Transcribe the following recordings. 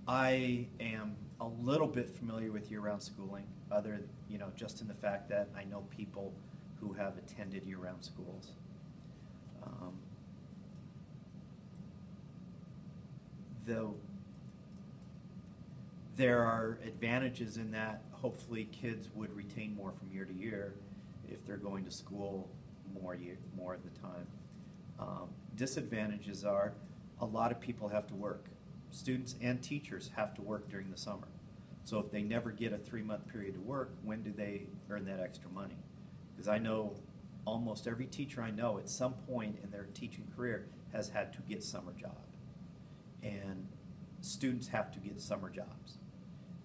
I am a little bit familiar with year-round schooling, other, just in the fact that I know people who have attended year-round schools. Though there are advantages in that hopefully kids would retain more from year to year if they're going to school more of the time. Disadvantages are a lot of people have to work. Students and teachers have to work during the summer. So if they never get a 3-month period to work, when do they earn that extra money? Because I know almost every teacher I know at some point in their teaching career has had to get summer job. And students have to get summer jobs.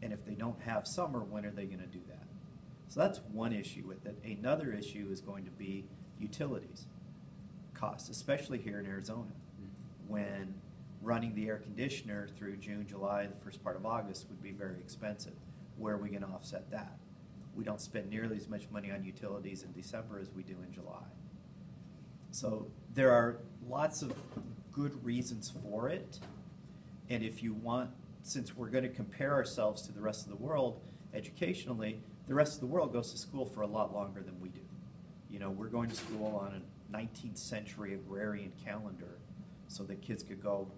And if they don't have summer, when are they going to do that? So that's one issue with it. Another issue is going to be utilities costs, especially here in Arizona. When running the air conditioner through June, July, the first part of August would be very expensive. Where are we going to offset that? We don't spend nearly as much money on utilities in December as we do in July. So there are lots of good reasons for it. And if you want, since we're going to compare ourselves to the rest of the world educationally, the rest of the world goes to school for a lot longer than we do. We're going to school on a 19th century agrarian calendar so that kids could go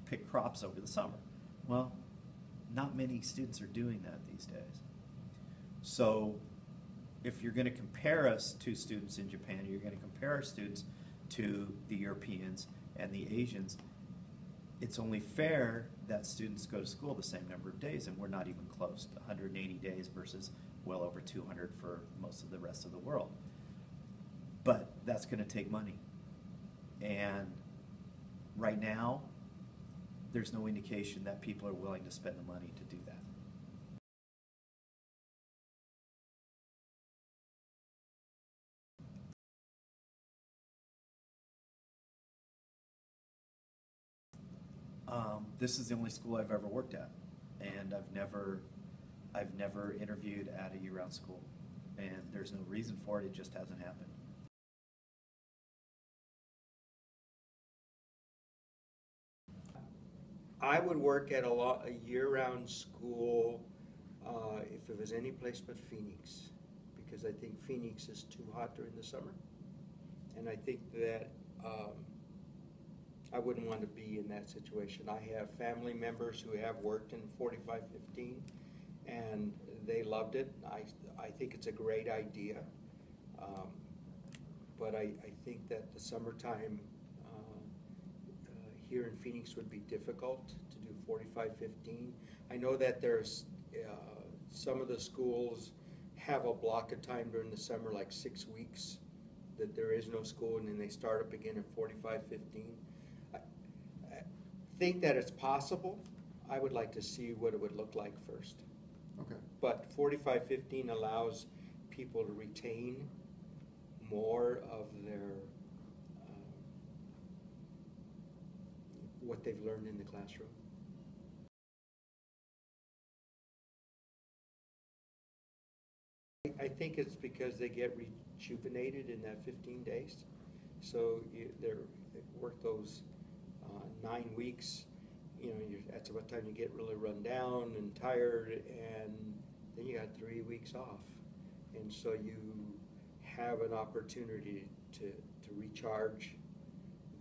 pick crops over the summer. Well, not many students are doing that these days. So if you're going to compare us to students in Japan, you're going to compare our students to the Europeans and the Asians, it's only fair that students go to school the same number of days, and we're not even close to 180 days versus well over 200 for most of the rest of the world. But that's going to take money. And right now, there's no indication that people are willing to spend the money to do that. This is the only school I've ever worked at, and I've never interviewed at a year-round school, and there's no reason for it. It just hasn't happened. I would work at a year-round school if it was any place but Phoenix, because I think Phoenix is too hot during the summer, and I think that I wouldn't want to be in that situation. I have family members who have worked in 4515, and they loved it. I think it's a great idea, but I think that the summertime here in Phoenix would be difficult to do 4515. I know that there's some of the schools have a block of time during the summer, like 6 weeks, that there is no school, and then they start up again at 4515. I think that it's possible. I would like to see what it would look like first. Okay. But 4515 allows people to retain more of their what they've learned in the classroom. I think it's because they get rejuvenated in that 15 days. So they work those 9 weeks. That's about the time you get really run down and tired, and then you got 3 weeks off. And so you have an opportunity to recharge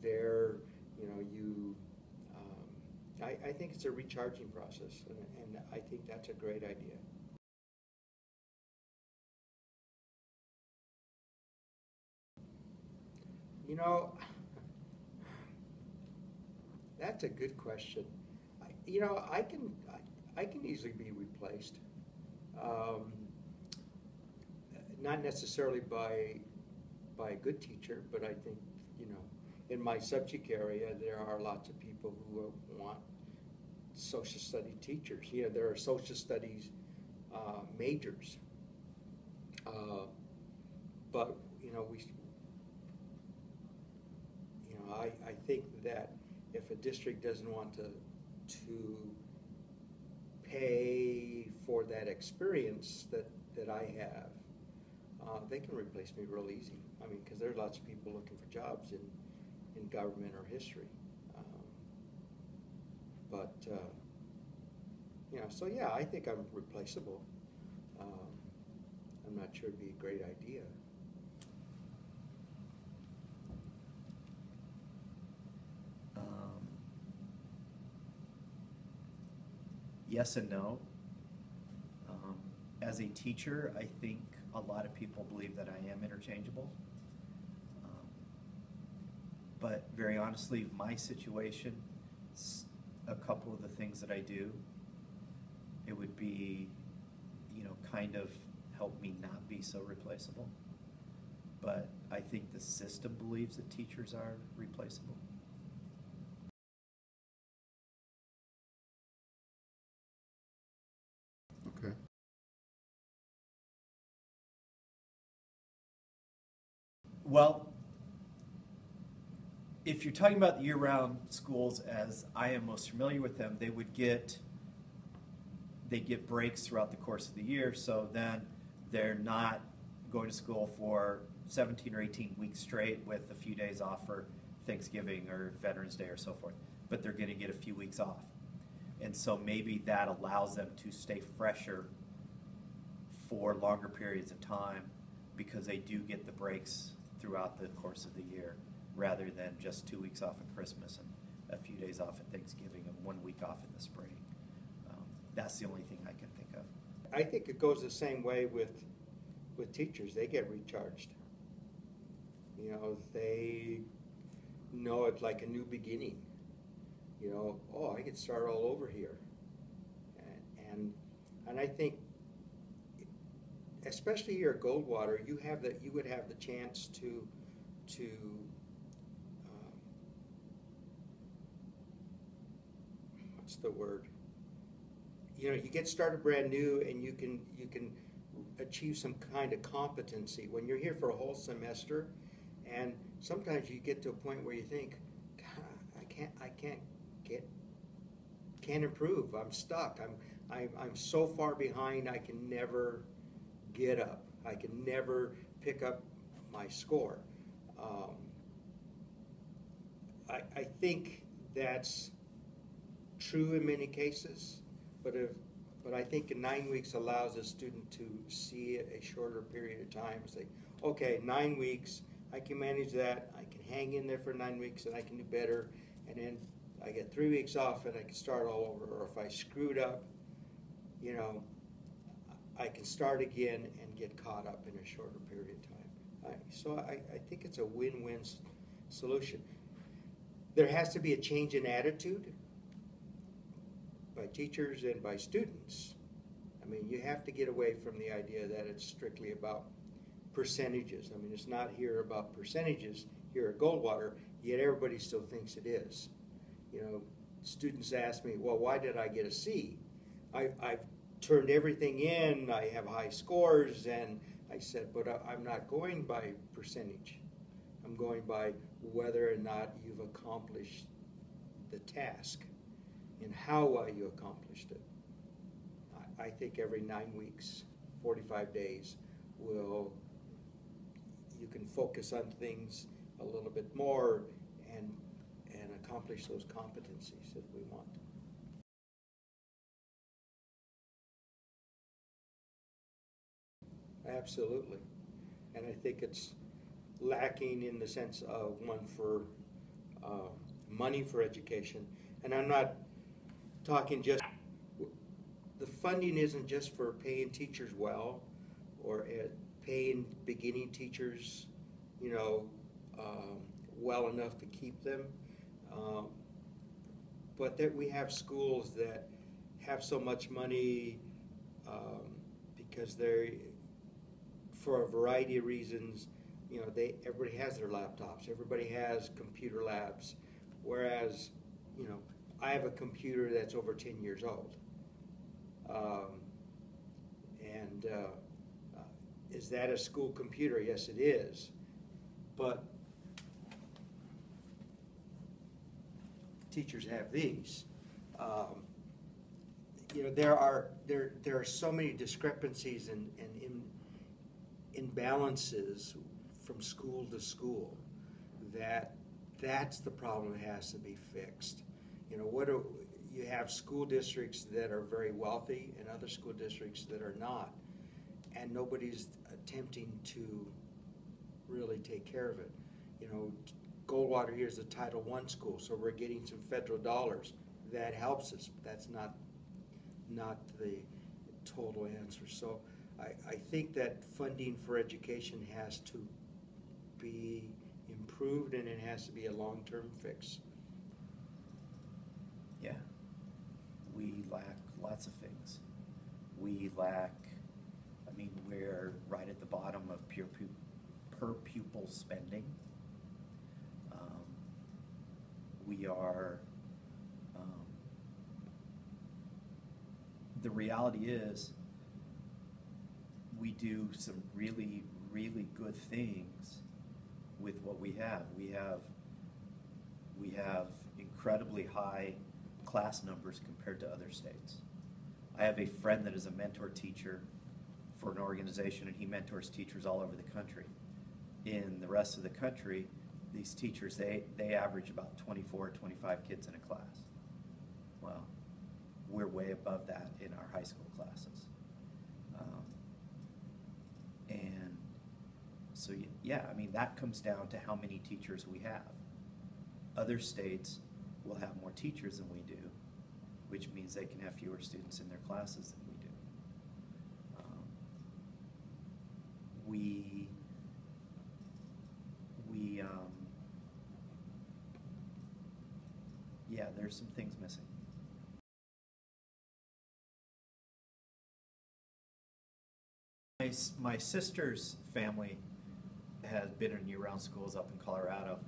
there. I think it's a recharging process, and I think that's a great idea. That's a good question. I can easily be replaced. Not necessarily by a good teacher, but I think, in my subject area, there are lots of people who want social study teachers. There are social studies majors. But, I think that if a district doesn't want to pay for that experience that I have, they can replace me real easy. Because there are lots of people looking for jobs in government or history. But You know, so yeah, I think I'm replaceable. Um, I'm not sure it'd be a great idea. Um, yes and no. As a teacher, I think a lot of people believe that I am interchangeable. Um, but very honestly, my situation, a couple of the things that I do, it would be, kind of help me not be so replaceable. But I think the system believes that teachers are replaceable. Okay. Well, if you're talking about year-round schools, as I am most familiar with them, they get breaks throughout the course of the year, so then they're not going to school for 17 or 18 weeks straight with a few days off for Thanksgiving or Veterans Day or so forth, but they're going to get a few weeks off. And so maybe that allows them to stay fresher for longer periods of time because they do get the breaks throughout the course of the year rather than just 2 weeks off at Christmas and a few days off at Thanksgiving and 1 week off in the spring. That's the only thing I can think of. I think it goes the same way with teachers. They get recharged. You know, they know it's like a new beginning. You know, oh, I could start all over here. And I think, especially here at Goldwater, you would have the chance to what's the word? You know, you get started brand new, and you can achieve some kind of competency when you're here for a whole semester. And sometimes you get to a point where you think, God, I can't improve. I'm stuck. I'm so far behind. I can never get up. I can never pick up my score. I think that's true in many cases. But I think 9 weeks allows a student to see a shorter period of time. Say, okay, 9 weeks, I can manage that. I can hang in there for 9 weeks, and I can do better. And then I get 3 weeks off, and I can start all over. Or if I screwed up, you know, I can start again and get caught up in a shorter period of time. So I think it's a win-win solution. There has to be a change in attitude by teachers and by students. I mean, you have to get away from the idea that it's strictly about percentages. I mean, it's not here about percentages here at Goldwater, yet everybody still thinks it is. You know, students ask me, well, why did I get a C? I've turned everything in, I have high scores, and I said, but I'm not going by percentage. I'm going by whether or not you've accomplished the task and how well you accomplished it. I think every 9 weeks, 45 days, you can focus on things a little bit more and accomplish those competencies that we want. Absolutely. And I think it's lacking in the sense of one for money for education. And I'm not talking just, the funding isn't just for paying teachers well or paying beginning teachers, you know, well enough to keep them. But that we have schools that have so much money because they're, for a variety of reasons, you know, everybody has their laptops, everybody has computer labs, whereas, you know, I have a computer that's over 10 years old. Is that a school computer? Yes, it is. But teachers have these. You know, there are so many discrepancies and imbalances from school to school that's the problem that has to be fixed. You know, you have school districts that are very wealthy and other school districts that are not, and nobody's attempting to really take care of it. You know, Goldwater here is a Title I school, so we're getting some federal dollars. That helps us, but that's not the total answer. So I think that funding for education has to be improved, and it has to be a long-term fix. Yeah. We lack lots of things. We lack, I mean, we're right at the bottom of per pupil spending. We are, the reality is, we do some really, really good things with what we have. We have incredibly high class numbers compared to other states. I have a friend that is a mentor teacher for an organization, and he mentors teachers all over the country. In the rest of the country, these teachers, they average about 24, 25 kids in a class. Well, we're way above that in our high school classes. And so, yeah, I mean, that comes down to how many teachers we have. Other states will have more teachers than we do, which means they can have fewer students in their classes than we do. Yeah, there's some things missing. My sister's family has been in year-round schools up in Colorado,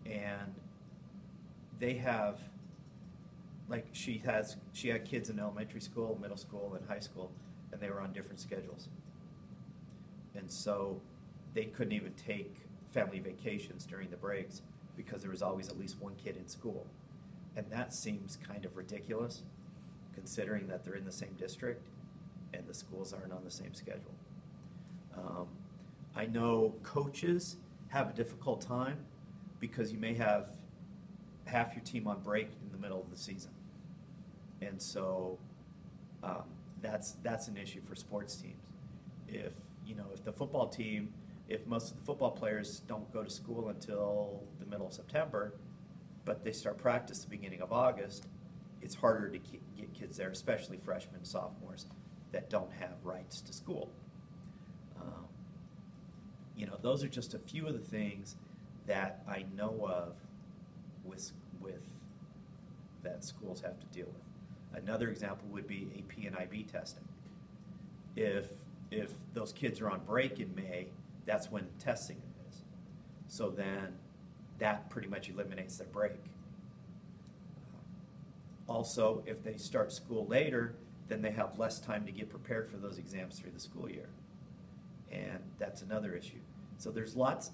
and they have, like, she had kids in elementary school, middle school, and high school, and they were on different schedules. And so they couldn't even take family vacations during the breaks because there was always at least one kid in school. And that seems kind of ridiculous, considering that they're in the same district and the schools aren't on the same schedule. I know coaches have a difficult time because you may have half your team on break in the middle of the season. And so that's an issue for sports teams. If the football team, if most of the football players don't go to school until the middle of September, but they start practice at the beginning of August, it's harder to get kids there, especially freshmen and sophomores that don't have rights to school. Those are just a few of the things that I know of with that schools have to deal with. Another example would be AP and IB testing. If those kids are on break in May, that's when testing is. So then that pretty much eliminates their break. Also, if they start school later, then they have less time to get prepared for those exams through the school year. And that's another issue. So there's lots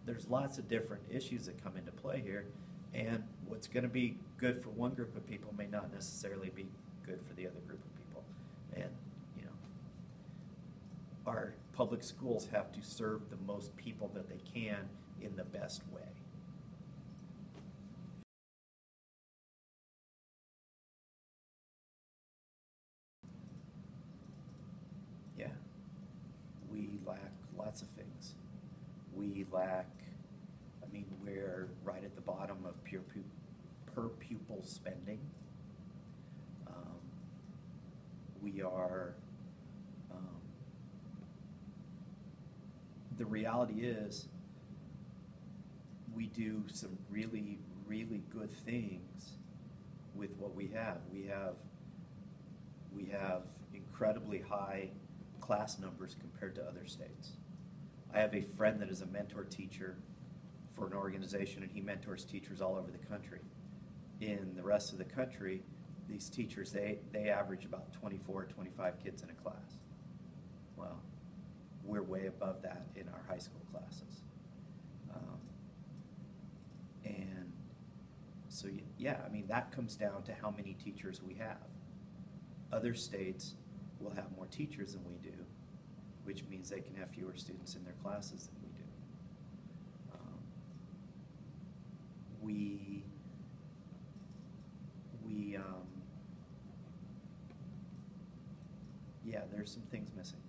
of different issues that come into play here, and what's going to be good for one group of people may not necessarily be good for the other group of people. And our public schools have to serve the most people that they can in the best way. Yeah, we lack lots of things. We lack, I mean, we're right at the bottom of per pupil spending. We are, the reality is, we do some really, really good things with what we have. We have incredibly high class numbers compared to other states. I have a friend that is a mentor teacher for an organization, and he mentors teachers all over the country. In the rest of the country, these teachers, they average about 24, 25 kids in a class. Well, we're way above that in our high school classes. And so, yeah, I mean, that comes down to how many teachers we have. Other states will have more teachers than we do, which means they can have fewer students in their classes than we do. yeah, there's some things missing.